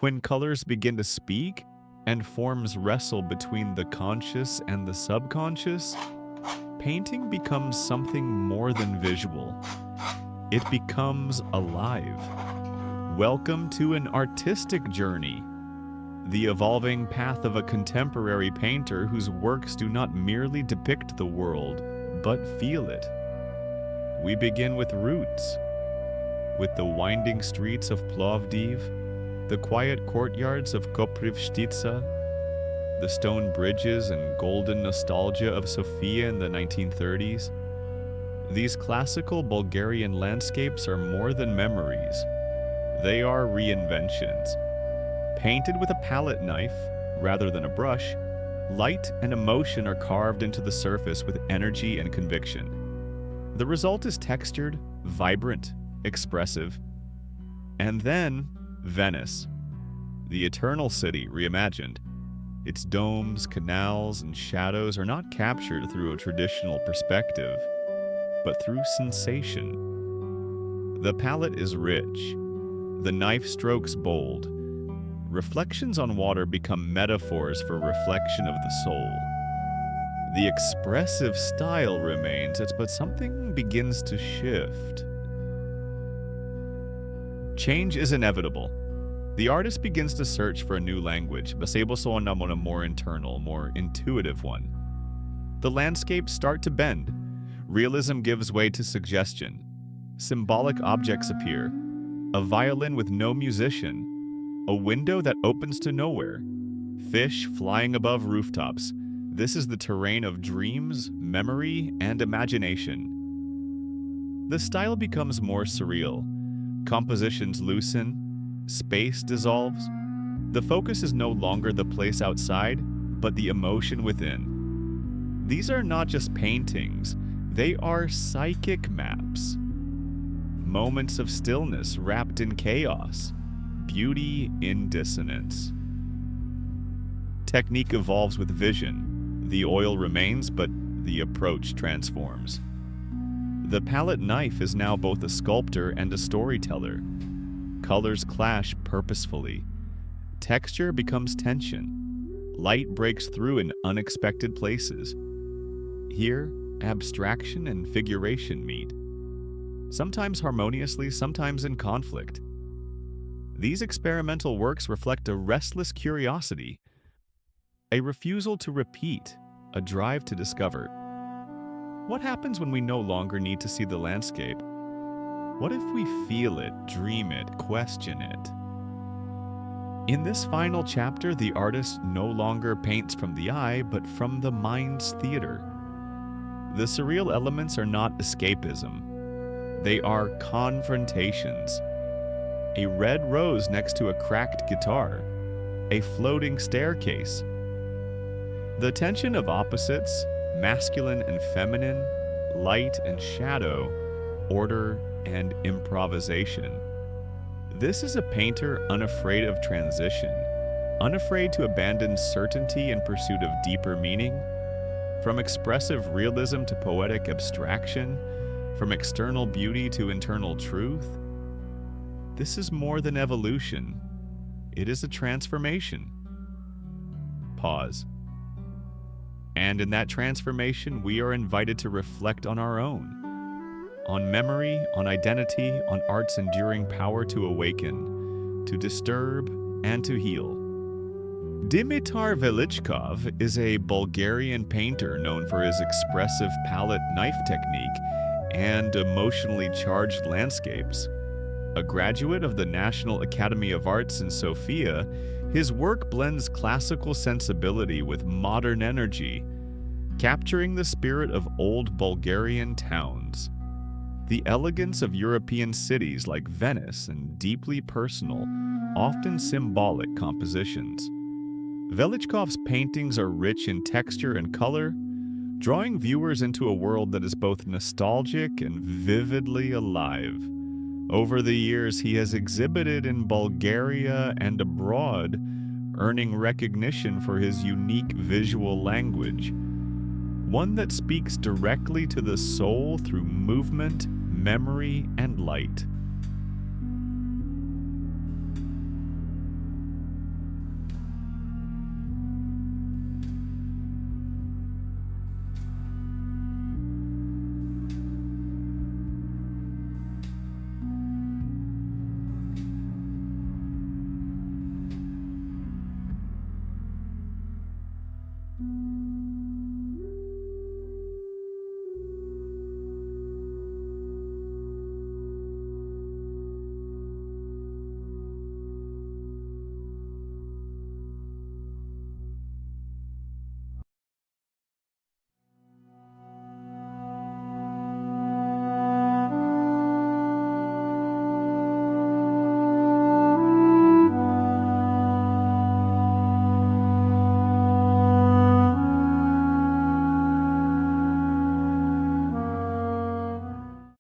When colors begin to speak and forms wrestle between the conscious and the subconscious, painting becomes something more than visual. It becomes alive. Welcome to an artistic journey, the evolving path of a contemporary painter whose works do not merely depict the world, but feel it. We begin with roots, with the winding streets of Plovdiv, the quiet courtyards of Koprivshtitsa, the stone bridges and golden nostalgia of Sofia in the 1930s. These classical Bulgarian landscapes are more than memories. They are reinventions. Painted with a palette knife rather than a brush, light and emotion are carved into the surface with energy and conviction. The result is textured, vibrant, expressive. And then, Venice, the eternal city reimagined. Its domes, canals, and shadows are not captured through a traditional perspective, but through sensation. The palette is rich, the knife strokes bold. Reflections on water become metaphors for reflection of the soul. The expressive style remains, but something begins to shift. Change is inevitable. The artist begins to search for a new language, but a more internal, more intuitive one. The landscapes start to bend. Realism gives way to suggestion. Symbolic objects appear. A violin with no musician. A window that opens to nowhere. Fish flying above rooftops. This is the terrain of dreams, memory, and imagination. The style becomes more surreal. Compositions loosen, space dissolves. The focus is no longer the place outside, but the emotion within. These are not just paintings, they are psychic maps. Moments of stillness wrapped in chaos, beauty in dissonance. Technique evolves with vision. The oil remains, but the approach transforms. The palette knife is now both a sculptor and a storyteller. Colors clash purposefully. Texture becomes tension. Light breaks through in unexpected places. Here, abstraction and figuration meet. Sometimes harmoniously, sometimes in conflict. These experimental works reflect a restless curiosity, a refusal to repeat, a drive to discover. What happens when we no longer need to see the landscape? What if we feel it, dream it, question it? In this final chapter, the artist no longer paints from the eye, but from the mind's theater. The surreal elements are not escapism. They are confrontations. A red rose next to a cracked guitar. A floating staircase. The tension of opposites, masculine and feminine, light and shadow, order and improvisation. This is a painter unafraid of transition, unafraid to abandon certainty in pursuit of deeper meaning. From expressive realism to poetic abstraction, from external beauty to internal truth. This is more than evolution. It is a transformation. Pause. And in that transformation, we are invited to reflect on our own, on memory, on identity, on art's enduring power to awaken, to disturb, and to heal. Dimitar Velichkov is a Bulgarian painter known for his expressive palette knife technique and emotionally charged landscapes. A graduate of the National Academy of Arts in Sofia, his work blends classical sensibility with modern energy, capturing the spirit of old Bulgarian towns. The elegance of European cities like Venice and deeply personal, often symbolic compositions. Velichkov's paintings are rich in texture and color, drawing viewers into a world that is both nostalgic and vividly alive. Over the years, he has exhibited in Bulgaria and abroad, earning recognition for his unique visual language, one that speaks directly to the soul through movement, memory, and light.